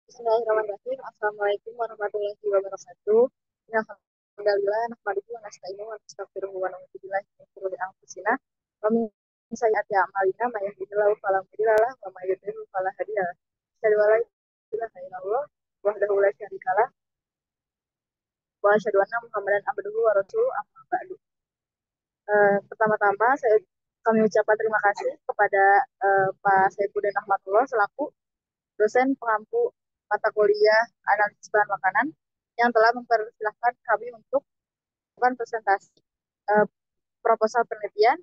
Bismillahirrahmanirrahim. Assalamualaikum warahmatullahi wabarakatuh. Ya, alhamdulillah, nahmaduhu wa nasta'inuhu wa nastaghfiruhu wa na'udzu billahi min syururi anfusina wa min sayyiati a'malina may yahdihillahu fala mudilla lahu wa may yudlil fala hadiya lahu. Asyhadu an la ilaha illallah wahdahu la syarika lah wa asyhadu anna Muhammadan abduhu wa rasuluhu amma ba'du. Pertama-tama kami ucapkan terima kasih kepada Pak Saifuddin Rahmatullah selaku dosen pengampu mata kuliah analisis bahan makanan yang telah mempersilahkan kami untuk melakukan presentasi uh, proposal penelitian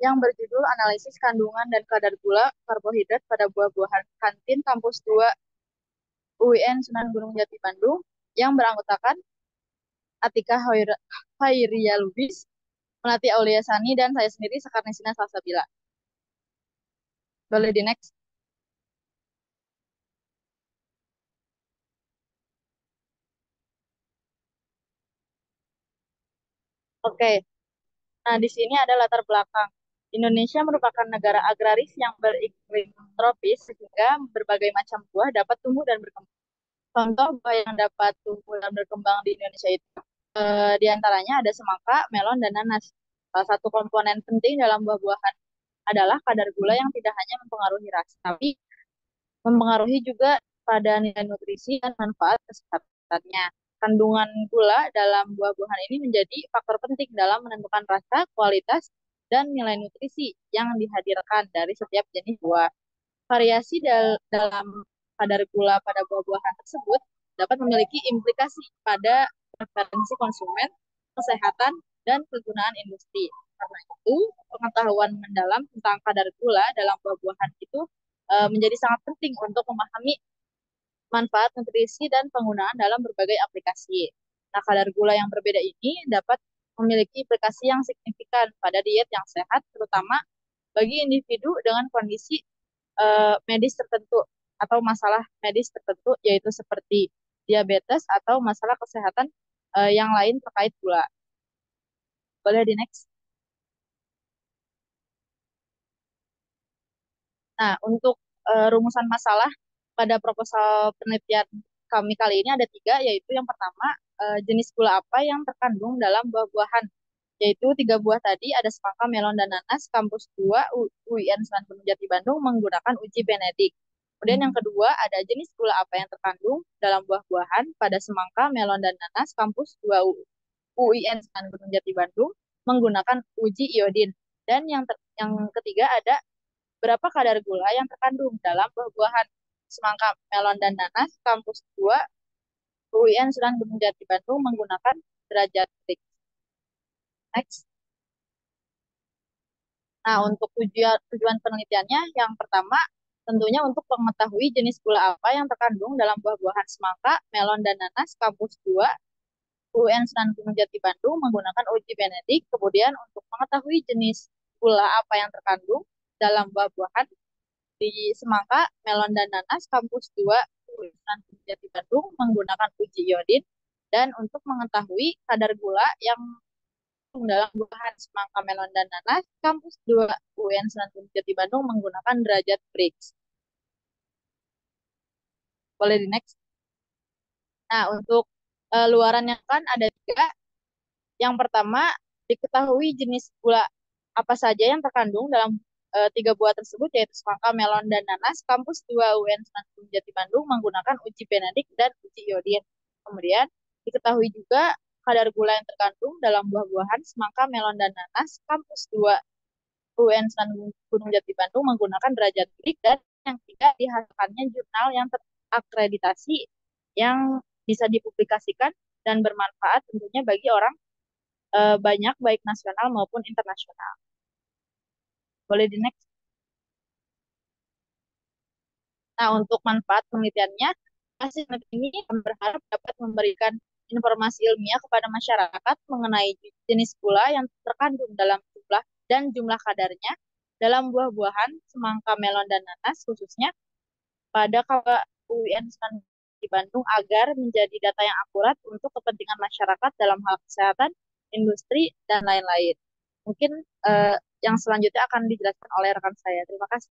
yang berjudul analisis kandungan dan kadar gula karbohidrat pada buah-buahan kantin kampus 2 UIN Sunan Gunung Jati Bandung yang beranggotakan Atika Khairia Lubis, Melati Aulia Sani, dan saya sendiri Sekarnisina Salsabila. Boleh di next. Oke, nah di sini ada latar belakang. Indonesia merupakan negara agraris yang beriklim tropis sehingga berbagai macam buah dapat tumbuh dan berkembang. Contoh buah yang dapat tumbuh dan berkembang di Indonesia itu di antaranya ada semangka, melon, dan nanas. Salah satu komponen penting dalam buah-buahan adalah kadar gula yang tidak hanya mempengaruhi rasa, tapi mempengaruhi juga pada nilai nutrisi dan manfaat kesehatannya. Kandungan gula dalam buah-buahan ini menjadi faktor penting dalam menentukan rasa, kualitas, dan nilai nutrisi yang dihadirkan dari setiap jenis buah. Variasi dalam kadar gula pada buah-buahan tersebut dapat memiliki implikasi pada preferensi konsumen, kesehatan, dan kegunaan industri. Karena itu, pengetahuan mendalam tentang kadar gula dalam buah-buahan itu menjadi sangat penting untuk memahami manfaat nutrisi dan penggunaan dalam berbagai aplikasi. Nah, kadar gula yang berbeda ini dapat memiliki implikasi yang signifikan pada diet yang sehat, terutama bagi individu dengan kondisi medis tertentu atau masalah medis tertentu, yaitu seperti diabetes atau masalah kesehatan yang lain terkait gula. Boleh di next. Nah, untuk rumusan masalah pada proposal penelitian kami kali ini ada tiga, yaitu yang pertama, jenis gula apa yang terkandung dalam buah-buahan, yaitu tiga buah tadi, ada semangka, melon, dan nanas. Kampus 2 UIN Sunan Gunung Jati Bandung menggunakan uji Benedik. Kemudian yang kedua, ada jenis gula apa yang terkandung dalam buah-buahan pada semangka, melon, dan nanas. Kampus 2 UIN Sunan Gunung Jati Bandung menggunakan uji iodin. Dan yang ketiga ada berapa kadar gula yang terkandung dalam buah-buahan semangka, melon, dan nanas. Kampus 2 UIN Sunan Gunung Jati Bandung menggunakan derajat Brix. Next. Nah, untuk tujuan penelitiannya, yang pertama, tentunya untuk mengetahui jenis gula apa yang terkandung dalam buah-buahan semangka, melon, dan nanas. Kampus 2 UUN Sunan Gunung Jati Bandung menggunakan uji Benedik. Kemudian untuk mengetahui jenis gula apa yang terkandung dalam buah-buahan di semangka, melon, dan nanas. Kampus 2 UUN Sunan Gunung Jati Bandung menggunakan uji iodin. Dan untuk mengetahui kadar gula yang dalam buahan semangka, melon, dan nanas. Kampus 2 UIN Sunan Gunung Jati Bandung menggunakan derajat Brix. Boleh di next. Nah, untuk luarannya kan ada tiga. Yang pertama, diketahui jenis gula apa saja yang terkandung dalam tiga buah tersebut, yaitu semangka, melon, dan nanas. Kampus 2 UIN Sunan Gunung Jati Bandung menggunakan uji Benedik dan uji iodin. Kemudian diketahui juga kadar gula yang terkandung dalam buah-buahan semangka, melon, dan nanas. Kampus 2 UIN Sunan Gunung Jati Bandung menggunakan derajat BRIC. Dan yang ketiga, dihasilkannya jurnal yang terakreditasi yang bisa dipublikasikan dan bermanfaat tentunya bagi orang banyak, baik nasional maupun internasional. Boleh di next. Nah, untuk manfaat penelitiannya, hasil ini berharap dapat memberikan informasi ilmiah kepada masyarakat mengenai jenis gula yang terkandung dalam jumlah dan jumlah kadarnya dalam buah-buahan semangka, melon, dan nanas, khususnya pada UIN di Bandung, agar menjadi data yang akurat untuk kepentingan masyarakat dalam hal kesehatan, industri, dan lain-lain. Mungkin yang selanjutnya akan dijelaskan oleh rekan saya. Terima kasih.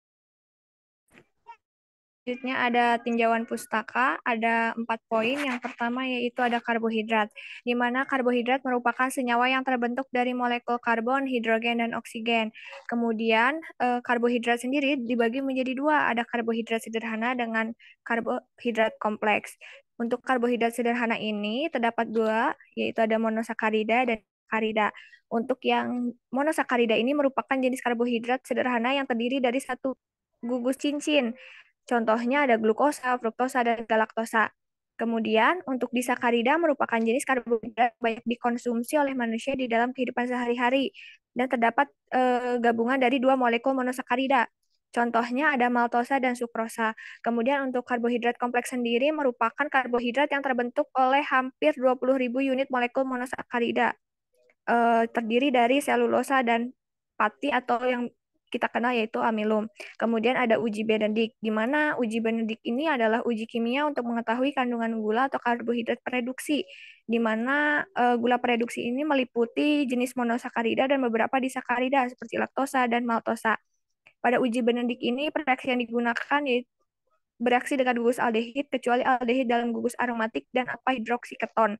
Selanjutnya ada tinjauan pustaka, ada 4 poin. Yang pertama yaitu ada karbohidrat, di mana karbohidrat merupakan senyawa yang terbentuk dari molekul karbon, hidrogen, dan oksigen. Kemudian karbohidrat sendiri dibagi menjadi dua, ada karbohidrat sederhana dengan karbohidrat kompleks. Untuk karbohidrat sederhana ini terdapat dua, yaitu ada monosakarida dan sakarida. Untuk yang monosakarida ini merupakan jenis karbohidrat sederhana yang terdiri dari satu gugus cincin. Contohnya ada glukosa, fruktosa, dan galaktosa. Kemudian, untuk disakarida merupakan jenis karbohidrat banyak dikonsumsi oleh manusia di dalam kehidupan sehari-hari dan terdapat gabungan dari dua molekul monosakarida. Contohnya ada maltosa dan sukrosa. Kemudian untuk karbohidrat kompleks sendiri merupakan karbohidrat yang terbentuk oleh hampir 20.000 unit molekul monosakarida, terdiri dari selulosa dan pati atau yang kita kenal yaitu amilum. Kemudian ada uji Benedict, di mana uji Benedict ini adalah uji kimia untuk mengetahui kandungan gula atau karbohidrat reduksi, di mana gula reduksi ini meliputi jenis monosakarida dan beberapa disakarida seperti laktosa dan maltosa. Pada uji Benedict ini, reaksi yang digunakan yaitu bereaksi dengan gugus aldehid, kecuali aldehid dalam gugus aromatik dan apa hidroksiketon.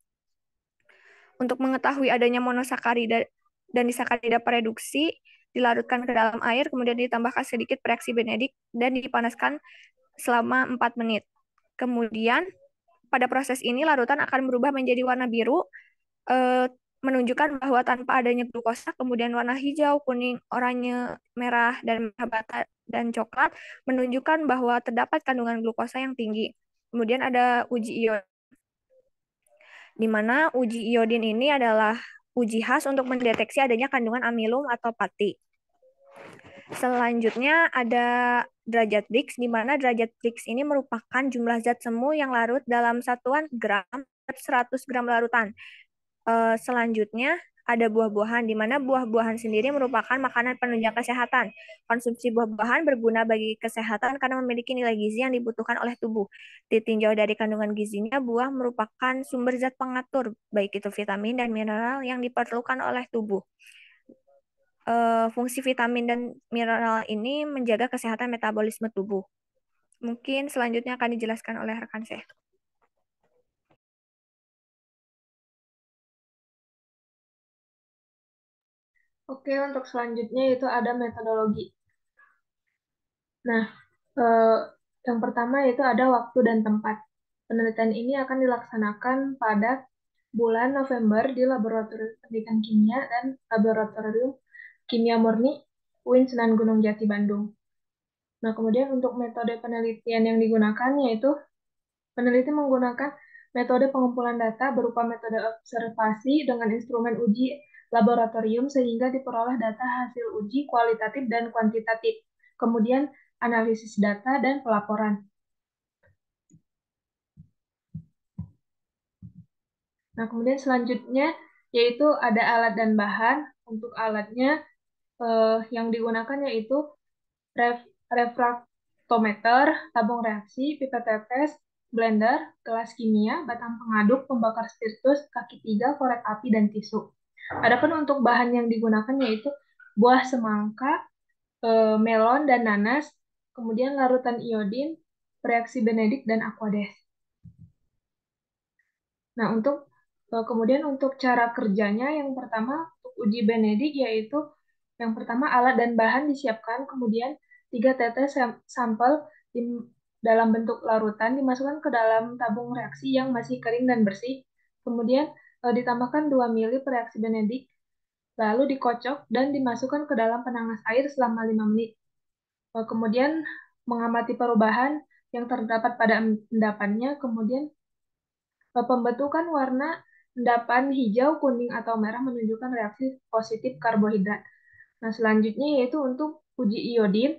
Untuk mengetahui adanya monosakarida dan disakarida reduksi, dilarutkan ke dalam air, kemudian ditambahkan sedikit reaksi Benedict dan dipanaskan selama 4 menit. Kemudian, pada proses ini larutan akan berubah menjadi warna biru, menunjukkan bahwa tanpa adanya glukosa, kemudian warna hijau, kuning, oranye, merah, dan merah bata dan coklat menunjukkan bahwa terdapat kandungan glukosa yang tinggi. Kemudian ada uji ion, di mana uji iodin ini adalah uji khas untuk mendeteksi adanya kandungan amilum atau pati. Selanjutnya ada derajat Brix, di mana derajat Brix ini merupakan jumlah zat semu yang larut dalam satuan gram 100 gram larutan. Selanjutnya ada buah-buahan, di mana buah-buahan sendiri merupakan makanan penunjang kesehatan. Konsumsi buah-buahan berguna bagi kesehatan karena memiliki nilai gizi yang dibutuhkan oleh tubuh. Ditinjau dari kandungan gizinya, buah merupakan sumber zat pengatur, baik itu vitamin dan mineral yang diperlukan oleh tubuh. Fungsi vitamin dan mineral ini menjaga kesehatan metabolisme tubuh. Mungkin selanjutnya akan dijelaskan oleh rekan saya. Oke, untuk selanjutnya itu ada metodologi. Nah, eh, yang pertama itu ada waktu dan tempat. Penelitian ini akan dilaksanakan pada bulan November di Laboratorium Pendidikan Kimia dan Laboratorium Kimia Murni UIN Sunan Gunung Jati, Bandung. Nah, kemudian untuk metode penelitian yang digunakan yaitu peneliti menggunakan metode pengumpulan data berupa metode observasi dengan instrumen uji laboratorium sehingga diperoleh data hasil uji kualitatif dan kuantitatif. Kemudian analisis data dan pelaporan. Nah, kemudian selanjutnya yaitu ada alat dan bahan. Untuk alatnya yang digunakan yaitu refraktometer, tabung reaksi, pipet tetes, blender, gelas kimia, batang pengaduk, pembakar spiritus, kaki tiga, korek api, dan tisu. Adapun untuk bahan yang digunakan yaitu buah semangka, melon, dan nanas, kemudian larutan iodin, reaksi Benedict, dan aquades. Nah, kemudian untuk cara kerjanya, yang pertama untuk uji Benedict yaitu yang pertama alat dan bahan disiapkan, kemudian 3 tetes sampel di dalam bentuk larutan dimasukkan ke dalam tabung reaksi yang masih kering dan bersih, kemudian ditambahkan 2 ml reaksi Benedict, lalu dikocok dan dimasukkan ke dalam penanas air selama 5 menit. Kemudian mengamati perubahan yang terdapat pada endapannya, kemudian pembentukan warna endapan hijau, kuning, atau merah menunjukkan reaksi positif karbohidrat. Nah, selanjutnya yaitu untuk uji iodin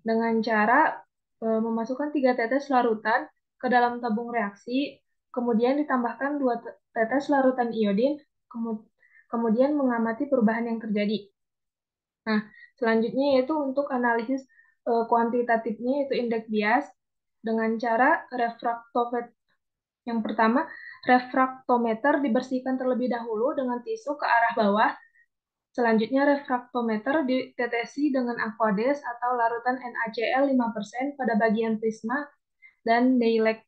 dengan cara memasukkan 3 tetes larutan ke dalam tabung reaksi, kemudian ditambahkan 2 tetes larutan iodin, kemudian mengamati perubahan yang terjadi. Nah, selanjutnya yaitu untuk analisis kuantitatifnya yaitu indeks bias dengan cara refraktometer. Yang pertama, refraktometer dibersihkan terlebih dahulu dengan tisu ke arah bawah. Selanjutnya, refraktometer ditetesi dengan aquades atau larutan NaCl 5% pada bagian prisma dan Daylight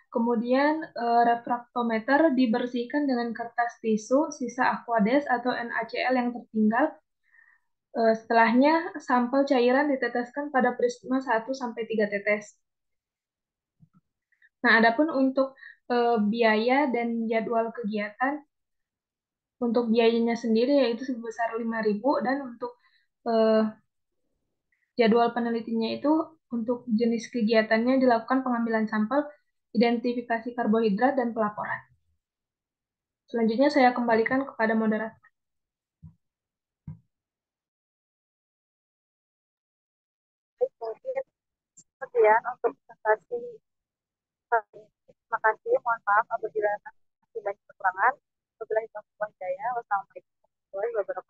Kemudian refraktometer dibersihkan dengan kertas tisu, sisa Aquades atau NaCl yang tertinggal. Setelahnya, sampel cairan diteteskan pada prisma 1-3 tetes. Nah, adapun untuk biaya dan jadwal kegiatan, untuk biayanya sendiri yaitu sebesar 5.000 dan untuk eh, jadwal penelitiannya itu untuk jenis kegiatannya dilakukan pengambilan sampel, identifikasi karbohidrat, dan pelaporan. Selanjutnya saya kembalikan kepada moderator. Baik, mungkin sekian untuk presentasi kali ini. Terima kasih. Mohon maaf apabila masih banyak kekurangan. Wabillahi taufiq wal hidayah. Wassalamualaikum warahmatullahi wabarakatuh.